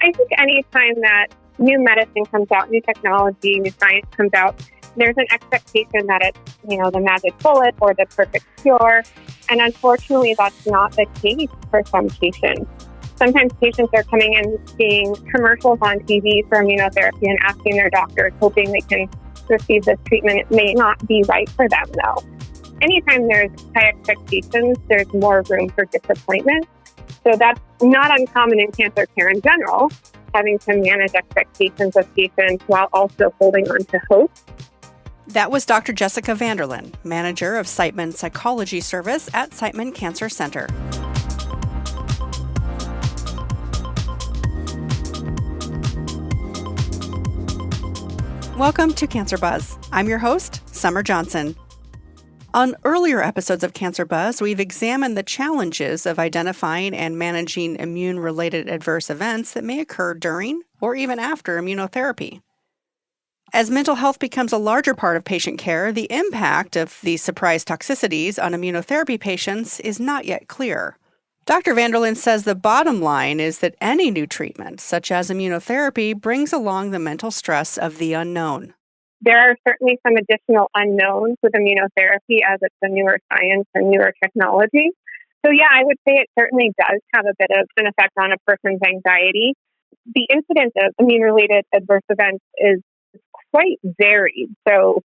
I think anytime that new medicine comes out, new technology, new science comes out, there's an expectation that it's, the magic bullet or the perfect cure. And unfortunately, that's not the case for some patients. Sometimes patients are coming in seeing commercials on TV for immunotherapy and asking their doctors, hoping they can receive this treatment. It may not be right for them, though. Anytime there's high expectations, there's more room for disappointment. So that's not uncommon in cancer care in general, having to manage expectations of patients while also holding on to hope. That was Dr. Jessica Vanderlan, manager of Siteman Psychology Service at Siteman Cancer Center. Welcome to Cancer Buzz. I'm your host, Summer Johnson. On earlier episodes of Cancer Buzz, we've examined the challenges of identifying and managing immune-related adverse events that may occur during or even after immunotherapy. As mental health becomes a larger part of patient care, the impact of these surprise toxicities on immunotherapy patients is not yet clear. Dr. Vanderlan says the bottom line is that any new treatment, such as immunotherapy, brings along the mental stress of the unknown. There are certainly some additional unknowns with immunotherapy as it's a newer science and newer technology. So yeah, I would say it certainly does have a bit of an effect on a person's anxiety. The incidence of immune-related adverse events is quite varied. So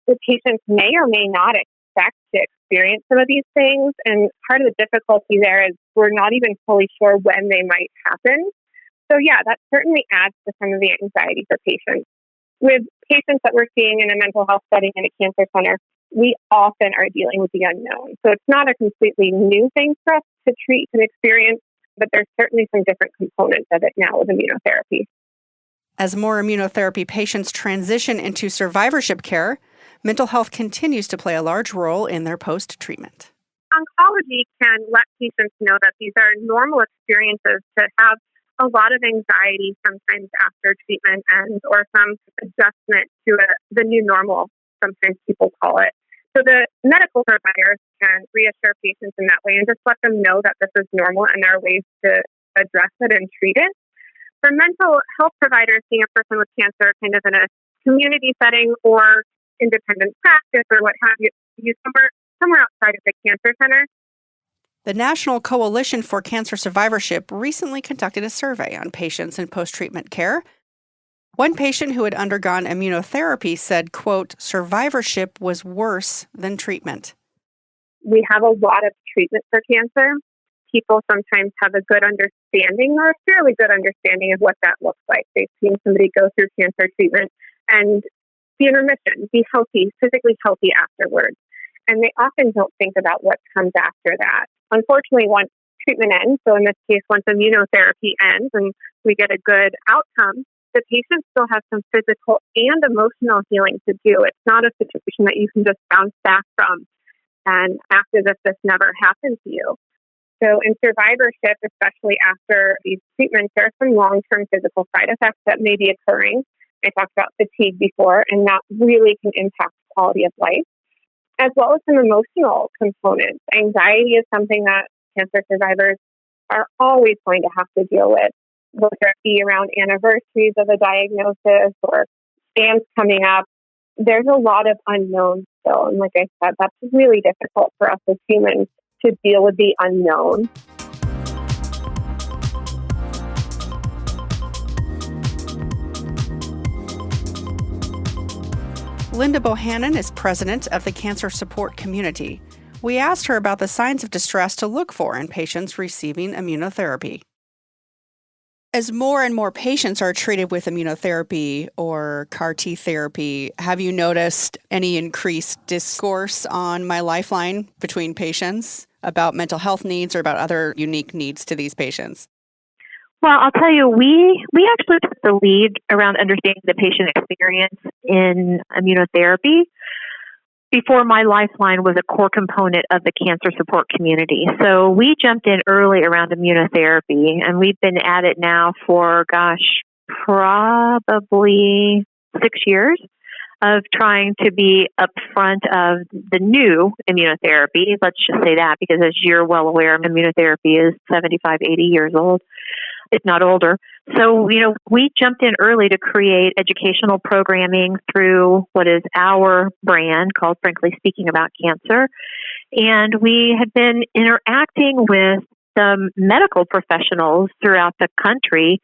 the patients may or may not expect to experience some of these things. And part of the difficulty there is we're not even fully sure when they might happen. So yeah, that certainly adds to some of the anxiety for patients. With patients that we're seeing in a mental health setting in a cancer center, we often are dealing with the unknown. So it's not a completely new thing for us to treat and experience, but there's certainly some different components of it now with immunotherapy. As more immunotherapy patients transition into survivorship care, mental health continues to play a large role in their post-treatment. Oncology can let patients know that these are normal experiences to have a lot of anxiety sometimes after treatment ends or some adjustment to the new normal, sometimes people call it. So the medical providers can reassure patients in that way and just let them know that this is normal and there are ways to address it and treat it. For mental health providers, seeing a person with cancer kind of in a community setting or independent practice or what have you, somewhere outside of the cancer center. The National Coalition for Cancer Survivorship recently conducted a survey on patients in post-treatment care. One patient who had undergone immunotherapy said, quote, survivorship was worse than treatment. We have a lot of treatment for cancer. People sometimes have a good understanding or a fairly good understanding of what that looks like. They've seen somebody go through cancer treatment and be in remission, be healthy, physically healthy afterwards. And they often don't think about what comes after that. Unfortunately, once treatment ends, so in this case, once immunotherapy ends and we get a good outcome, the patient still has some physical and emotional healing to do. It's not a situation that you can just bounce back from and act as if this never happened to you. So in survivorship, especially after these treatments, there are some long-term physical side effects that may be occurring. I talked about fatigue before, and that really can impact quality of life, as well as some emotional components. Anxiety is something that cancer survivors are always going to have to deal with, whether it be around anniversaries of a diagnosis or scans coming up. There's a lot of unknowns still. And like I said, that's really difficult for us as humans to deal with the unknown. Linda Bohannon is president of the Cancer Support Community. We asked her about the signs of distress to look for in patients receiving immunotherapy. As more and more patients are treated with immunotherapy or CAR T therapy, have you noticed any increased discourse on My Lifeline between patients about mental health needs or about other unique needs to these patients? Well, I'll tell you, we actually took the lead around understanding the patient experience in immunotherapy before My Lifeline was a core component of the cancer support community. So we jumped in early around immunotherapy, and we've been at it now for, probably 6 years of trying to be upfront of the new immunotherapy. Let's just say that, because as you're well aware, immunotherapy is 75, 80 years old. if not older. So, we jumped in early to create educational programming through what is our brand called Frankly Speaking About Cancer. And we had been interacting with some medical professionals throughout the country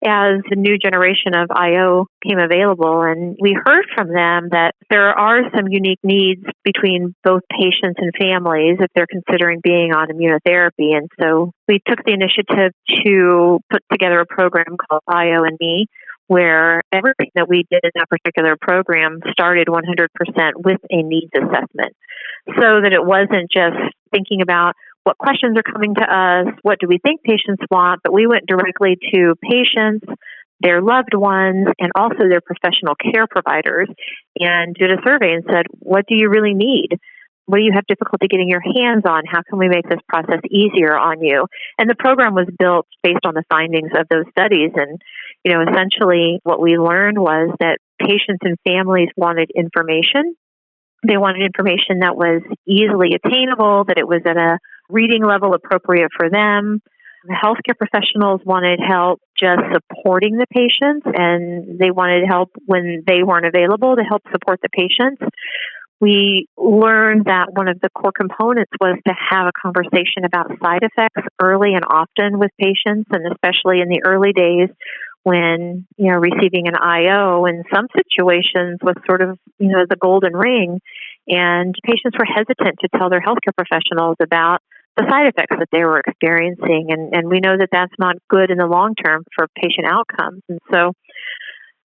as the new generation of IO came available. And we heard from them that there are some unique needs between both patients and families if they're considering being on immunotherapy. And so we took the initiative to put together a program called IO and Me, where everything that we did in that particular program started 100% with a needs assessment, so that it wasn't just thinking about what questions are coming to us, what do we think patients want, but we went directly to patients, their loved ones, and also their professional care providers, and did a survey and said, what do you really need? What do you have difficulty getting your hands on? How can we make this process easier on you? And the program was built based on the findings of those studies. And, essentially what we learned was that patients and families wanted information. They wanted information that was easily attainable, that it was at a reading level appropriate for them. The healthcare professionals wanted help just supporting the patients, and they wanted help when they weren't available to help support the patients. We learned that one of the core components was to have a conversation about side effects early and often with patients, and especially in the early days when, receiving an IO in some situations was sort of, the golden ring, and patients were hesitant to tell their healthcare professionals about the side effects that they were experiencing. And we know that that's not good in the long term for patient outcomes. And so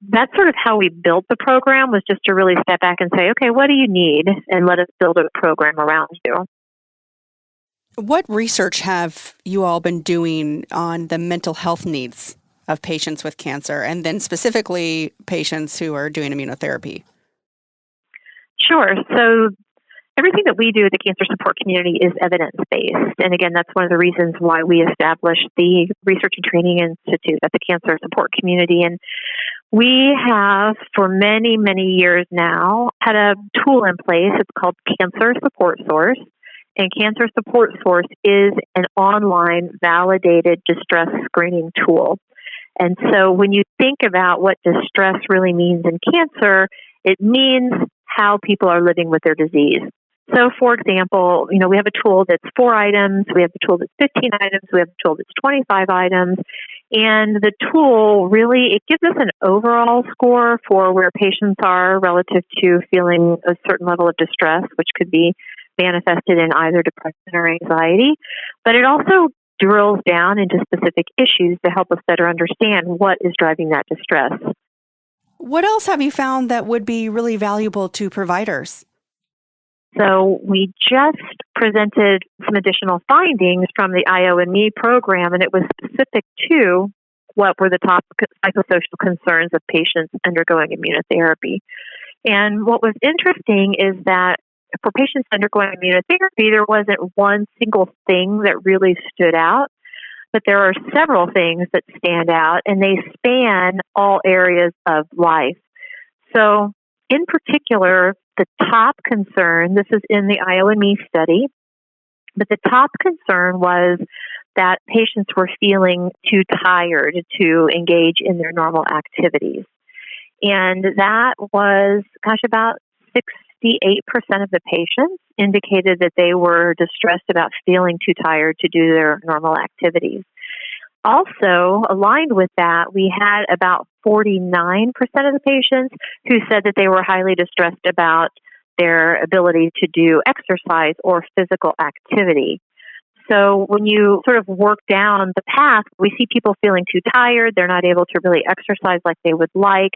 that's sort of how we built the program, was just to really step back and say, okay, what do you need? And let us build a program around you. What research have you all been doing on the mental health needs of patients with cancer, and then specifically patients who are doing immunotherapy? Sure. So everything that we do at the cancer support community is evidence-based. And again, that's one of the reasons why we established the Research and Training Institute at the cancer support community. And we have, for many, many years now, had a tool in place. It's called Cancer Support Source. And Cancer Support Source is an online validated distress screening tool. And so when you think about what distress really means in cancer, it means how people are living with their disease. So, for example, we have a tool that's 4 items, we have a tool that's 15 items, we have a tool that's 25 items, and the tool really, it gives us an overall score for where patients are relative to feeling a certain level of distress, which could be manifested in either depression or anxiety, but it also drills down into specific issues to help us better understand what is driving that distress. What else have you found that would be really valuable to providers? So we just presented some additional findings from the IO and Me program, and it was specific to what were the top psychosocial concerns of patients undergoing immunotherapy. And what was interesting is that for patients undergoing immunotherapy, there wasn't one single thing that really stood out, but there are several things that stand out, and they span all areas of life. So in particular, the top concern, this is in the IO and Me study, but the top concern was that patients were feeling too tired to engage in their normal activities. And that was, about 68% of the patients indicated that they were distressed about feeling too tired to do their normal activities. Also, aligned with that, we had about 49% of the patients who said that they were highly distressed about their ability to do exercise or physical activity. So when you sort of work down the path, we see people feeling too tired, they're not able to really exercise like they would like.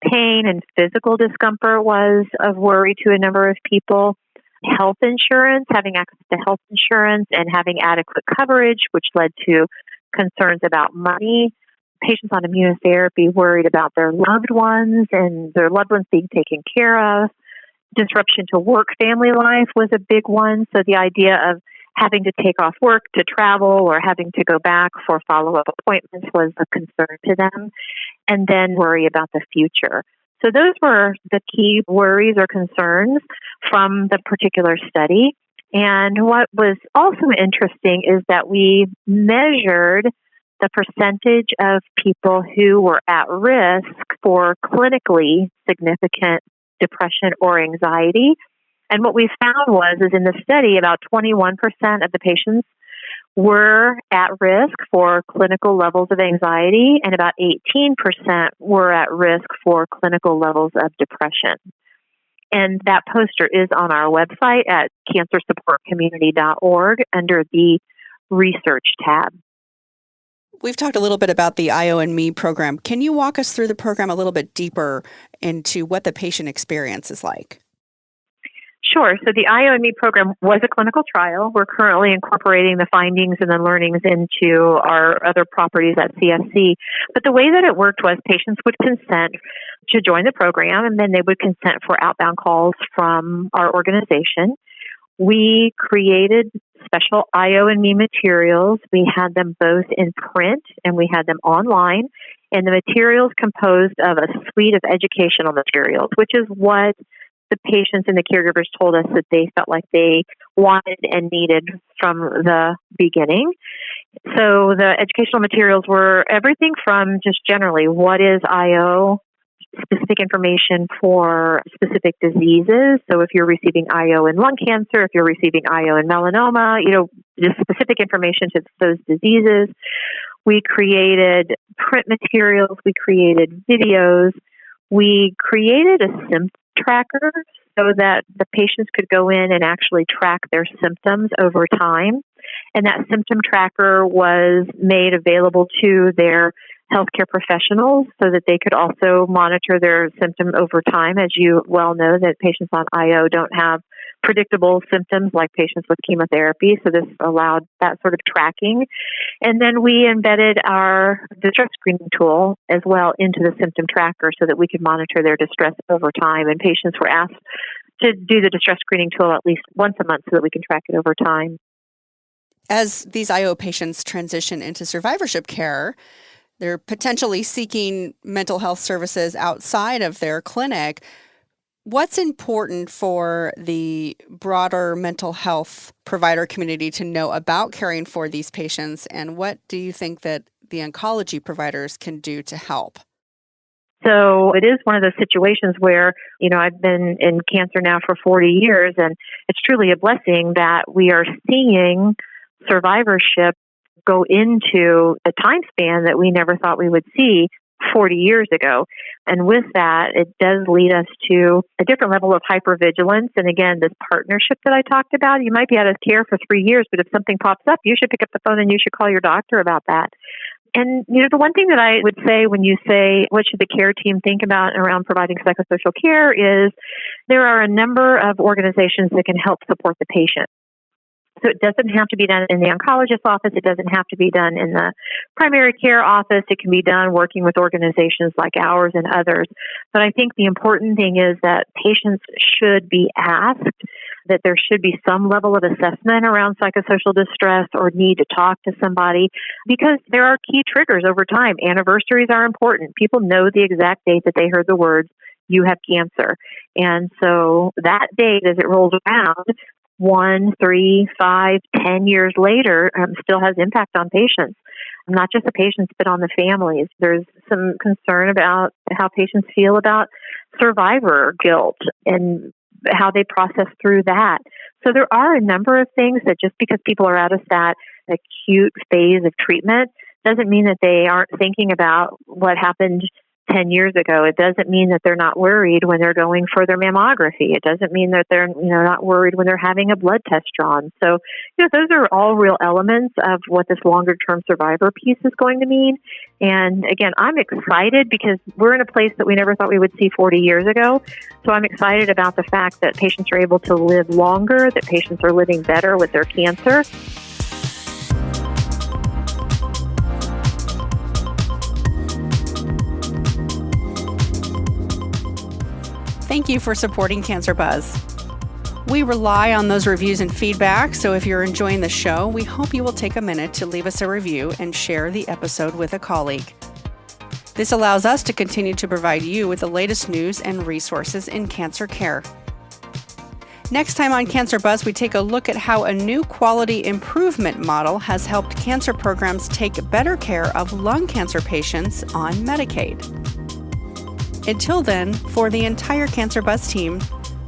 Pain and physical discomfort was of worry to a number of people. Health insurance, having access to health insurance and having adequate coverage, which led to concerns about money. Patients on immunotherapy worried about their loved ones and their loved ones being taken care of. Disruption to work family life was a big one. So the idea of having to take off work to travel or having to go back for follow-up appointments was a concern to them. And then worry about the future. So those were the key worries or concerns from the particular study. And what was also interesting is that we measured the percentage of people who were at risk for clinically significant depression or anxiety. And what we found is in the study, about 21% of the patients were at risk for clinical levels of anxiety, and about 18% were at risk for clinical levels of depression. And that poster is on our website at cancersupportcommunity.org under the Research tab. We've talked a little bit about the IO and Me program. Can you walk us through the program a little bit deeper into what the patient experience is like? Sure. So the IO and Me program was a clinical trial. We're currently incorporating the findings and the learnings into our other properties at CSC. But the way that it worked was patients would consent to join the program, and then they would consent for outbound calls from our organization. We created special IO and Me materials. We had them both in print and we had them online. And the materials composed of a suite of educational materials, which is what the patients and the caregivers told us that they felt like they wanted and needed from the beginning. So the educational materials were everything from just generally what is IO, specific information for specific diseases. So if you're receiving IO in lung cancer, if you're receiving IO in melanoma, just specific information to those diseases. We created print materials. We created videos. We created a symptom tracker so that the patients could go in and actually track their symptoms over time. And that symptom tracker was made available to their healthcare professionals so that they could also monitor their symptom over time. As you well know, that patients on IO don't have predictable symptoms like patients with chemotherapy. So this allowed that sort of tracking. And then we embedded our distress screening tool as well into the symptom tracker so that we could monitor their distress over time. And patients were asked to do the distress screening tool at least once a month so that we can track it over time. As these IO patients transition into survivorship care, they're potentially seeking mental health services outside of their clinic. What's important for the broader mental health provider community to know about caring for these patients, and what do you think that the oncology providers can do to help? So it is one of those situations where, I've been in cancer now for 40 years, and it's truly a blessing that we are seeing survivorship go into a time span that we never thought we would see 40 years ago. And with that, it does lead us to a different level of hypervigilance. And again, this partnership that I talked about, you might be out of care for 3 years, but if something pops up, you should pick up the phone and you should call your doctor about that. And, the one thing that I would say when you say, what should the care team think about around providing psychosocial care is there are a number of organizations that can help support the patient. So it doesn't have to be done in the oncologist's office. It doesn't have to be done in the primary care office. It can be done working with organizations like ours and others. But I think the important thing is that patients should be asked, that there should be some level of assessment around psychosocial distress or need to talk to somebody, because there are key triggers over time. Anniversaries are important. People know the exact date that they heard the words, "You have cancer." And so that date, as it rolls around, 1, 3, 5, 10 years later, still has impact on patients. Not just the patients, but on the families. There's some concern about how patients feel about survivor guilt and how they process through that. So there are a number of things that just because people are out of that acute phase of treatment doesn't mean that they aren't thinking about what happened 10 years ago. It doesn't mean that they're not worried when they're going for their mammography. It doesn't mean that they're not worried when they're having a blood test drawn. So, those are all real elements of what this longer term survivor piece is going to mean. And again, I'm excited because we're in a place that we never thought we would see 40 years ago. So I'm excited about the fact that patients are able to live longer, that patients are living better with their cancer. Thank you for supporting Cancer Buzz. We rely on those reviews and feedback, so if you're enjoying the show, we hope you will take a minute to leave us a review and share the episode with a colleague. This allows us to continue to provide you with the latest news and resources in cancer care. Next time on Cancer Buzz, we take a look at how a new quality improvement model has helped cancer programs take better care of lung cancer patients on Medicaid. Until then, for the entire Cancer Buzz team,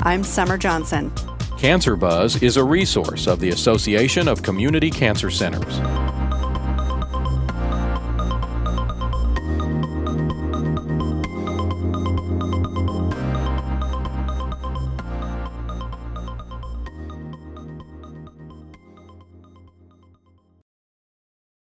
I'm Summer Johnson. Cancer Buzz is a resource of the Association of Community Cancer Centers.